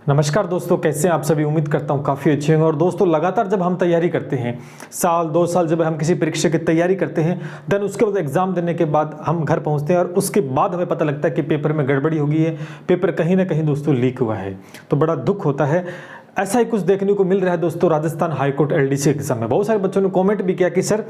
नमस्कार दोस्तों, कैसे हैं आप सभी। उम्मीद करता हूं काफ़ी अच्छे होंगे। और दोस्तों, लगातार जब हम तैयारी करते हैं, साल 2 साल जब हम किसी परीक्षा की तैयारी करते हैं, देन उसके बाद एग्जाम देने के बाद हम घर पहुंचते हैं और उसके बाद हमें पता लगता है कि पेपर में गड़बड़ी हो गई है, पेपर कहीं ना कहीं दोस्तों लीक हुआ है। तो बड़ा दुख होता है। ऐसा ही कुछ देखने को मिल रहा है दोस्तों राजस्थान हाईकोर्ट एलडीसी एग्जाम में। बहुत सारे बच्चों ने कमेंट भी किया कि सर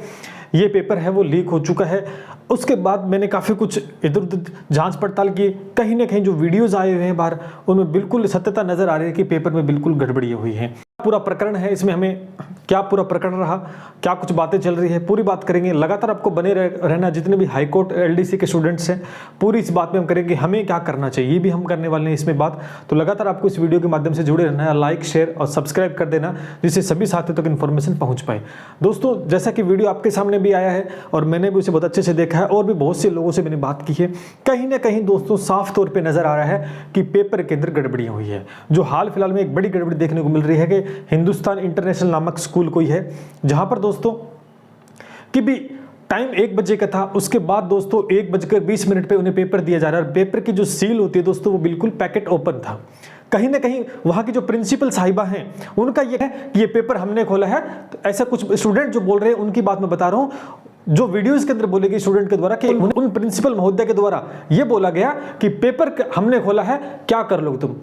ये पेपर है वो लीक हो चुका है। उसके बाद मैंने काफ़ी कुछ इधर उधर जांच पड़ताल की, कहीं ना कहीं जो वीडियोस आए हुए हैं बाहर, उनमें बिल्कुल सत्यता नजर आ रही है कि पेपर में बिल्कुल गड़बड़ी हुई है। पूरा प्रकरण है, इसमें हमें क्या पूरा प्रकरण रहा, क्या कुछ बातें चल रही है, पूरी बात करेंगे। लगातार आपको बने रहना, जितने भी हाईकोर्ट एलडीसी के स्टूडेंट्स हैं, पूरी इस बात में हम करेंगे हमें क्या करना चाहिए, ये भी हम करने वाले हैं इसमें बात। तो लगातार आपको इस वीडियो के माध्यम से जुड़े रहना है, लाइक शेयर और सब्सक्राइब कर देना, जिससे सभी साथियों तक इन्फॉर्मेशन पहुंच पाए। दोस्तों, जैसा कि वीडियो आपके सामने भी आया है और मैंने भी उसे बहुत अच्छे से देखा है और भी बहुत से लोगों से मैंने बात की है, कहीं ना कहीं दोस्तों साफ तौर पर नजर आ रहा है कि पेपर के अंदर गड़बड़ी हुई है। जो हाल फिलहाल में एक बड़ी गड़बड़ी देखने को मिल रही है कि हिंदुस्तान इंटरनेशनल नामक स्कूल कोई है, जहां पर दोस्तों कि भी टाइम 1 बजे का था, उसके बाद दोस्तों 1:20 पे उन्हें पेपर दिया जा रहा है। पेपर की जो सील होती है दोस्तों, वो बिल्कुल पैकेट ओपन था। कहीं ना कहीं वहां की जो प्रिंसिपल साहिबा हैं, उनका ये है कि ये पेपर हमने खोला है। तो ऐसा कुछ स्टूडेंट जो बोल रहे हैं उनकी बात मैं बता रहा हूं, जो वीडियोस के अंदर बोलेगी स्टूडेंट के द्वारा कि उन प्रिंसिपल महोदय के द्वारा ये बोला गया कि पेपर हमने खोला है, क्या कर लोगे तुम।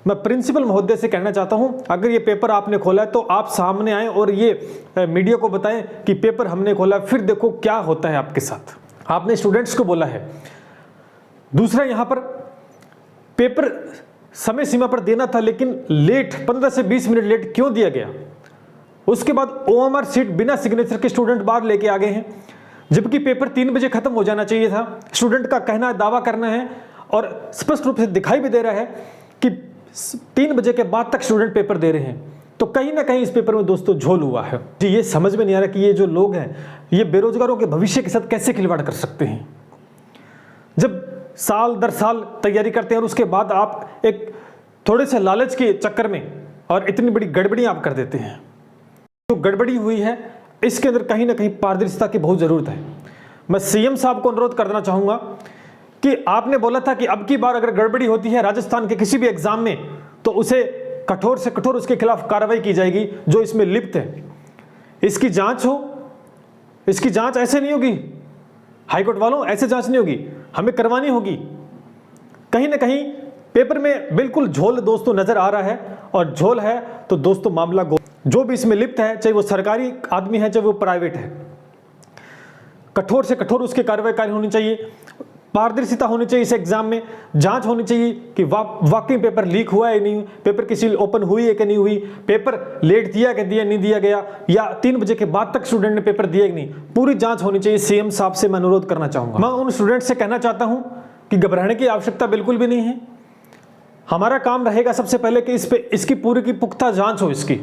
मैं प्रिंसिपल महोदय से कहना चाहता हूं, अगर ये पेपर आपने खोला है तो आप सामने आए और ये मीडिया को बताएं कि पेपर हमने खोला है, फिर देखो क्या होता है आपके साथ। आपने स्टूडेंट्स को बोला है। दूसरा, यहां पर पेपर समय सीमा पर देना था, लेकिन लेट 15 से 20 मिनट लेट क्यों दिया गया। उसके बाद ओएमआर सीट बिना सिग्नेचर के स्टूडेंट बाहर लेके आ गए हैं, जबकि पेपर 3 बजे खत्म हो जाना चाहिए था। स्टूडेंट का कहना दावा करना है और स्पष्ट रूप से दिखाई भी दे रहा है कि 3 बजे के बाद तक स्टूडेंट पेपर दे रहे हैं। तो कहीं ना कहीं इस पेपर में दोस्तों झोल हुआ है। जी, ये समझ में नहीं आ रहा कि ये जो लोग हैं, ये बेरोजगारों के भविष्य के साथ कैसे खिलवाड़ कर सकते हैं। जब साल दर साल तैयारी करते हैं और उसके बाद आप एक थोड़े से लालच के चक्कर में और इतनी बड़ी गड़बड़ी आप कर देते हैं। जो गड़बड़ी हुई है, इसके अंदर कहीं ना कहीं पारदर्शिता की बहुत जरूरत है। मैं सीएम साहब को अनुरोध करना चाहूंगा कि आपने बोला था कि अब की बार अगर गड़बड़ी होती है राजस्थान के किसी भी एग्जाम में, तो उसे कठोर से कठोर उसके खिलाफ कार्रवाई की जाएगी जो इसमें लिप्त है। इसकी जांच हो। इसकी जांच ऐसे नहीं होगी हाईकोर्ट वालों, ऐसे जांच नहीं होगी, हमें करवानी होगी। कहीं ना कहीं पेपर में बिल्कुल झोल दोस्तों नजर आ रहा है, और झोल है तो दोस्तों मामला जो भी इसमें लिप्त है, चाहे वो सरकारी आदमी है चाहे वो प्राइवेट है, कठोर से कठोर उसकी कार्रवाई होनी चाहिए। पारदर्शिता होनी चाहिए इस एग्जाम में। जांच होनी चाहिए कि वाकई पेपर लीक हुआ है नहीं, पेपर की सील ओपन हुई है कि नहीं हुई, पेपर लेट दिया कि नहीं दिया गया, या 3 बजे के बाद तक स्टूडेंट ने पेपर दिया कि नहीं, पूरी जांच होनी चाहिए। सीएम साहब से मैं अनुरोध करना चाहूंगा। मैं उन स्टूडेंट से कहना चाहता हूं कि घबराने की आवश्यकता बिल्कुल भी नहीं है। हमारा काम रहेगा सबसे पहले कि इसकी पूरी की पुख्ता जांच हो, इसकी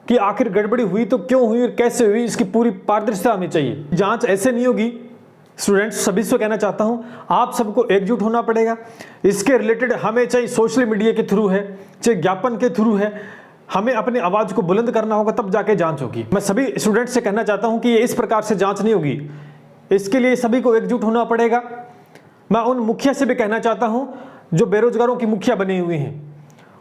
कि आखिर गड़बड़ी हुई तो क्यों हुई और कैसे हुई, इसकी पूरी पारदर्शिता होनी चाहिए। जांच ऐसे नहीं होगी। स्टूडेंट्स सभी से कहना चाहता हूं, आप सबको एकजुट होना पड़ेगा। इसके रिलेटेड हमें चाहे सोशल मीडिया के थ्रू है, चाहे ज्ञापन के थ्रू है, हमें अपनी आवाज को बुलंद करना होगा, तब जाके जांच होगी। मैं सभी स्टूडेंट्स से कहना चाहता हूं कि ये इस प्रकार से जांच नहीं होगी। इसके लिए सभी को एकजुट होना पड़ेगा। मैं उन मुखिया से भी कहना चाहता हूं जो बेरोजगारों की मुखिया बने हुए हैं,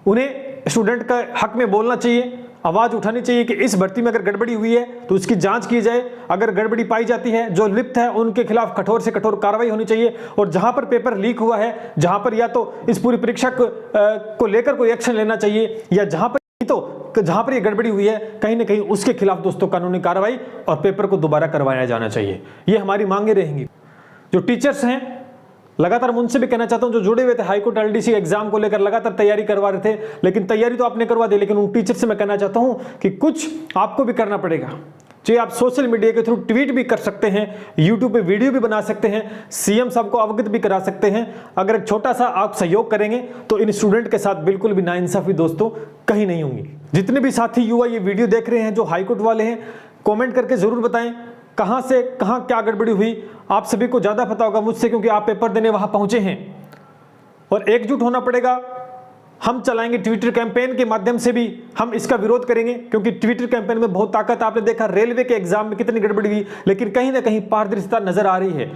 उन्हें स्टूडेंट का हक में बोलना चाहिए, आवाज उठानी चाहिए कि इस भर्ती में अगर गड़बड़ी हुई है तो उसकी जांच की जाए। अगर गड़बड़ी पाई जाती है, जो लिप्त है उनके खिलाफ कठोर से कठोर कार्रवाई होनी चाहिए। और जहां पर पेपर लीक हुआ है, जहां पर या तो इस पूरी परीक्षा को लेकर कोई एक्शन लेना चाहिए, या जहां पर ये गड़बड़ी हुई है, कहीं ना कहीं उसके खिलाफ दोस्तों कानूनी कार्रवाई और पेपर को दोबारा करवाया जाना चाहिए। ये हमारी मांगे रहेंगी। जो टीचर्स हैं, लगातार उनसे भी कहना चाहता हूं, जो जुड़े हुए थे हाईकोर्ट एलडीसी एग्जाम को लेकर, लगातार तैयारी करवा रहे थे, लेकिन तैयारी तो आपने करवा दी, लेकिन उन टीचर से मैं कहना चाहता हूं कि कुछ आपको भी करना पड़ेगा। चाहे आप सोशल मीडिया के थ्रू ट्वीट भी कर सकते हैं, यूट्यूब पे वीडियो भी बना सकते हैं, सीएम साहब को अवगत भी करा सकते हैं। अगर एक छोटा सा आप सहयोग करेंगे तो इन स्टूडेंट के साथ बिल्कुल भी नाइंसाफी दोस्तों कहीं नहीं होंगी। जितने भी साथी युवा ये वीडियो देख रहे हैं जो हाईकोर्ट वाले हैं, कॉमेंट करके जरूर बताएं कहां से कहां क्या गड़बड़ी हुई। आप सभी को ज्यादा पता होगा मुझसे, क्योंकि आप पेपर देने वहां पहुंचे हैं। और एकजुट होना पड़ेगा। हम चलाएंगे ट्विटर कैंपेन के माध्यम से भी हम इसका विरोध करेंगे, क्योंकि ट्विटर कैंपेन में बहुत ताकत। आपने देखा रेलवे के एग्जाम में कितनी गड़बड़ी हुई, लेकिन कहीं ना कहीं पारदर्शिता नजर आ रही है।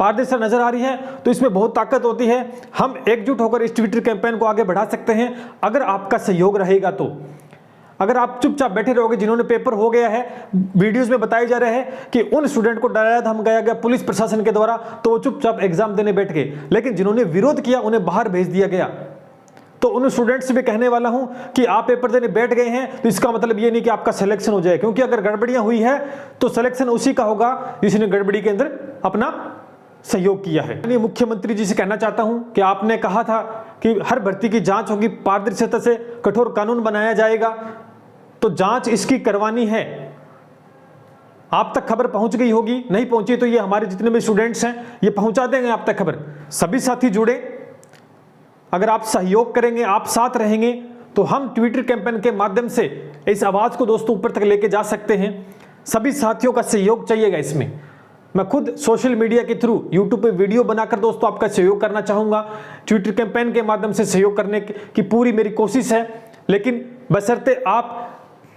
पारदर्शिता नजर आ रही है तो इसमें बहुत ताकत होती है। हम एकजुट होकर इस ट्विटर कैंपेन को आगे बढ़ा सकते हैं अगर आपका सहयोग रहेगा तो। अगर आप चुपचाप बैठे रहोगे, जिन्होंने पेपर हो गया है, वीडियोस में बताए जा रहे हैं कि उन स्टूडेंट को डराया धमकाया गया पुलिस प्रशासन के द्वारा, तो वो चुपचाप एग्जाम देने बैठ गए, लेकिन जिन्होंने विरोध किया उन्हें बाहर भेज दिया गया। तो उन स्टूडेंट्स से भी कहने वाला हूं कि आप पेपर देने बैठ गए हैं तो इसका मतलब ये नहीं कि आपका सिलेक्शन हो जाए, क्योंकि अगर गड़बड़ियां हुई है तो सिलेक्शन उसी का होगा जिसने गड़बड़ी के अंदर अपना सहयोग किया है। मुख्यमंत्री जी से कहना चाहता हूं कि आपने कहा था कि हर भर्ती की जांच होगी, पारदर्शिता से कठोर कानून बनाया जाएगा, तो जांच इसकी करवानी है। आप तक खबर पहुंच गई होगी, नहीं पहुंची तो ये हमारे जितने भी स्टूडेंट्स हैं ये पहुंचा देंगे आप तक खबर। सभी साथी जुड़े, अगर आप सहयोग करेंगे, आप साथ रहेंगे तो हम ट्विटर कैंपेन के माध्यम से इस आवाज को दोस्तों ऊपर तक लेके जा सकते हैं। सभी साथियों का सहयोग चाहिएगा इसमें। मैं खुद सोशल मीडिया के थ्रू यूट्यूब पे वीडियो बनाकर दोस्तों आपका सहयोग करना चाहूंगा। ट्विटर कैंपेन के माध्यम से सहयोग करने की पूरी मेरी कोशिश है, लेकिन बशर्ते आप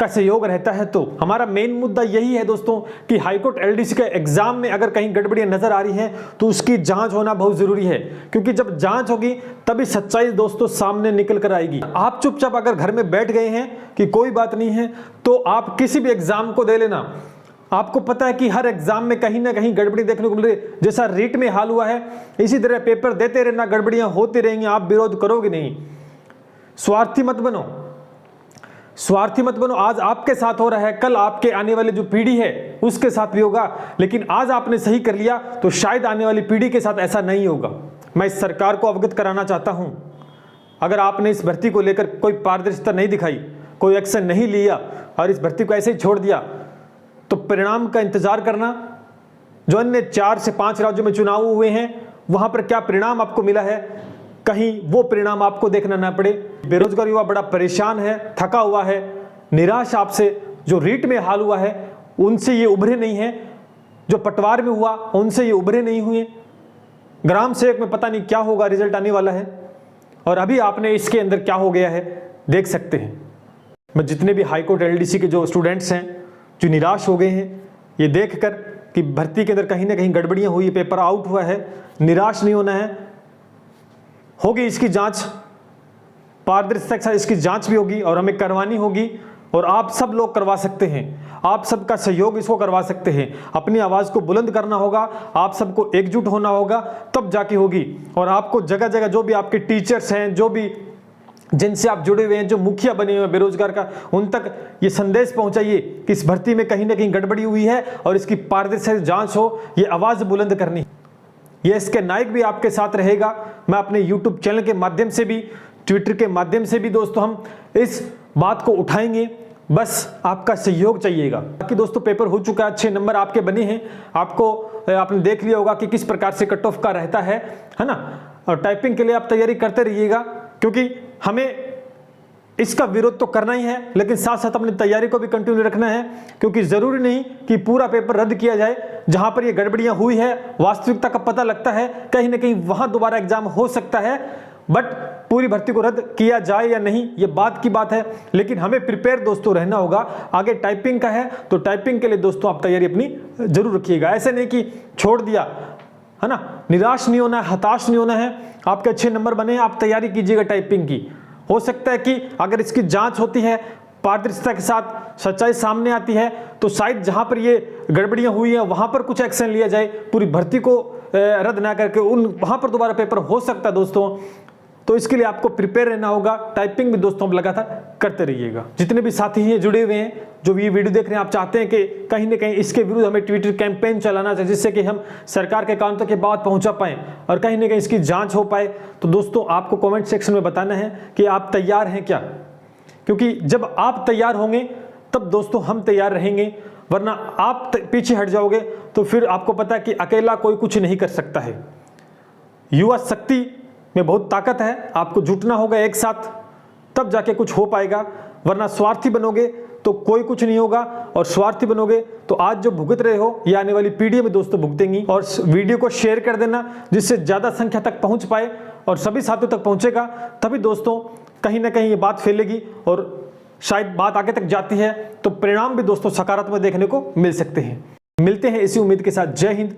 का सहयोग रहता है। तो हमारा मेन मुद्दा यही है दोस्तों कि हाईकोर्ट एलडीसी के एग्जाम में अगर कहीं गड़बड़ियां नजर आ रही हैं तो उसकी जांच होना बहुत जरूरी है, क्योंकि जब जांच होगी तभी सच्चाई दोस्तों सामने निकल कर आएगी। आप चुपचाप अगर घर में बैठ गए हैं कि कोई बात नहीं है, तो आप किसी भी एग्जाम को दे लेना। आपको पता है कि हर एग्जाम में कहीं ना कहीं गड़बड़ी देखने को मिल रही है। जैसा रीट में हाल हुआ है, इसी तरह पेपर देते रहना, गड़बड़ियां होती रहेंगी, आप विरोध करोगे नहीं। स्वार्थी मत बनो, स्वार्थी मत बनो। आज आपके साथ हो रहा है, कल आपके आने वाली जो पीढ़ी है उसके साथ भी होगा, लेकिन आज आपने सही कर लिया तो शायद आने वाली पीढ़ी के साथ ऐसा नहीं होगा। मैं इस सरकार को अवगत कराना चाहता हूं, अगर आपने इस भर्ती को लेकर कोई पारदर्शिता नहीं दिखाई, कोई एक्शन नहीं लिया और इस भर्ती को ऐसे ही छोड़ दिया, तो परिणाम का इंतजार करना। जो अन्य 4 से 5 राज्यों में चुनाव हुए हैं वहां पर क्या परिणाम आपको मिला है, कहीं वो परिणाम आपको देखना ना पड़े। बेरोजगार युवा बड़ा परेशान है, थका हुआ है, निराश आपसे। जो रीट में हाल हुआ है उनसे ये उभरे नहीं है, जो पटवार में हुआ उनसे ये उभरे नहीं हुए। ग्राम सेवक में पता नहीं क्या होगा, रिजल्ट आने वाला है, और अभी आपने इसके अंदर क्या हो गया है देख सकते हैं। मैं जितने भी हाईकोर्ट एलडीसी के जो स्टूडेंट्स हैं जो निराश हो गए हैं ये देखकर कि भर्ती के अंदर कहीं ना कहीं गड़बड़ियां हुई, पेपर आउट हुआ है, निराश नहीं होना है। होगी इसकी जांच, पारदर्शिता के साथ इसकी जांच भी होगी और हमें करवानी होगी, और आप सब लोग करवा सकते हैं। आप सबका सहयोग इसको करवा सकते हैं। अपनी आवाज को बुलंद करना होगा, आप सबको एकजुट होना होगा, तब जाके होगी। और आपको जगह जगह जो भी आपके टीचर्स हैं, जो भी जिनसे आप जुड़े हुए हैं, जो मुखिया बने हुए हैं बेरोजगार का, उन तक ये संदेश पहुंचाइए कि इस भर्ती में कहीं ना कहीं गड़बड़ी हुई है और इसकी पारदर्शी जांच हो। ये आवाज बुलंद करनी। ये इसके नायक भी आपके साथ रहेगा। मैं अपने यूट्यूब चैनल के माध्यम से भी, ट्विटर के माध्यम से भी दोस्तों हम इस बात को उठाएंगे। बस आपका सहयोग चाहिएगा। बाकी दोस्तों पेपर हो चुका है, अच्छे नंबर आपके बने हैं। आपने देख लिया होगा कि किस प्रकार से कट ऑफ का रहता है ना। और टाइपिंग के लिए आप तैयारी करते रहिएगा, क्योंकि हमें इसका विरोध तो करना ही है, लेकिन साथ साथ अपनी तैयारी को भी कंटिन्यू रखना है, क्योंकि जरूरी नहीं कि पूरा पेपर रद्द किया जाए। जहां पर ये गड़बड़ियां हुई है, वास्तविकता का पता लगता है, कहीं ना कहीं वहां दोबारा एग्जाम हो सकता है, बट पूरी भर्ती को रद्द किया जाए या नहीं ये बात की बात है। लेकिन हमें प्रिपेयर दोस्तों रहना होगा। आगे टाइपिंग का है तो टाइपिंग के लिए दोस्तों आप तैयारी अपनी जरूर रखिएगा। ऐसे नहीं कि छोड़ दिया, है ना। निराश नहीं होना है, हताश नहीं होना है। आपके अच्छे नंबर बने, आप तैयारी कीजिएगा टाइपिंग की। हो सकता है कि अगर इसकी जांच होती है, पारदर्शिता के साथ सच्चाई सामने आती है, तो शायद जहां पर ये गड़बड़ियां हुई हैं वहां पर कुछ एक्शन लिया जाए, पूरी भर्ती को रद्द ना करके वहां पर दोबारा पेपर हो सकता है दोस्तों। तो इसके लिए आपको प्रिपेयर रहना होगा। टाइपिंग भी दोस्तों आप लगातार करते रहिएगा। जितने भी साथी हैं जुड़े हुए हैं, जो भी ये वीडियो देख रहे हैं, आप चाहते हैं कि कहीं ना कहीं इसके विरुद्ध हमें ट्विटर कैंपेन चलाना चाहिए, जिससे कि हम सरकार के कान तक ये बात पहुंचा पाएं और कहीं ना कहीं इसकी जांच हो पाए, तो दोस्तों आपको कमेंट सेक्शन में बताना है कि आप तैयार हैं क्या। क्योंकि जब आप तैयार होंगे तब दोस्तों हम तैयार रहेंगे, वरना आप पीछे हट जाओगे तो फिर आपको पता है कि अकेला कोई कुछ नहीं कर सकता है। युवा शक्ति में बहुत ताकत है, आपको जुटना होगा एक साथ, तब जाके कुछ हो पाएगा। वरना स्वार्थी बनोगे तो कोई कुछ नहीं होगा, और स्वार्थी बनोगे तो आज जो भुगत रहे हो ये आने वाली पीढ़ी में दोस्तों भुगतेंगी। और वीडियो को शेयर कर देना, जिससे ज्यादा संख्या तक पहुंच पाए और सभी साथियों तक पहुंचेगा, तभी दोस्तों कहीं ना कहीं ये बात फैलेगी और शायद बात आगे तक जाती है तो परिणाम भी दोस्तों सकारात्मक देखने को मिल सकते हैं। मिलते हैं इसी उम्मीद के साथ। जय हिंद,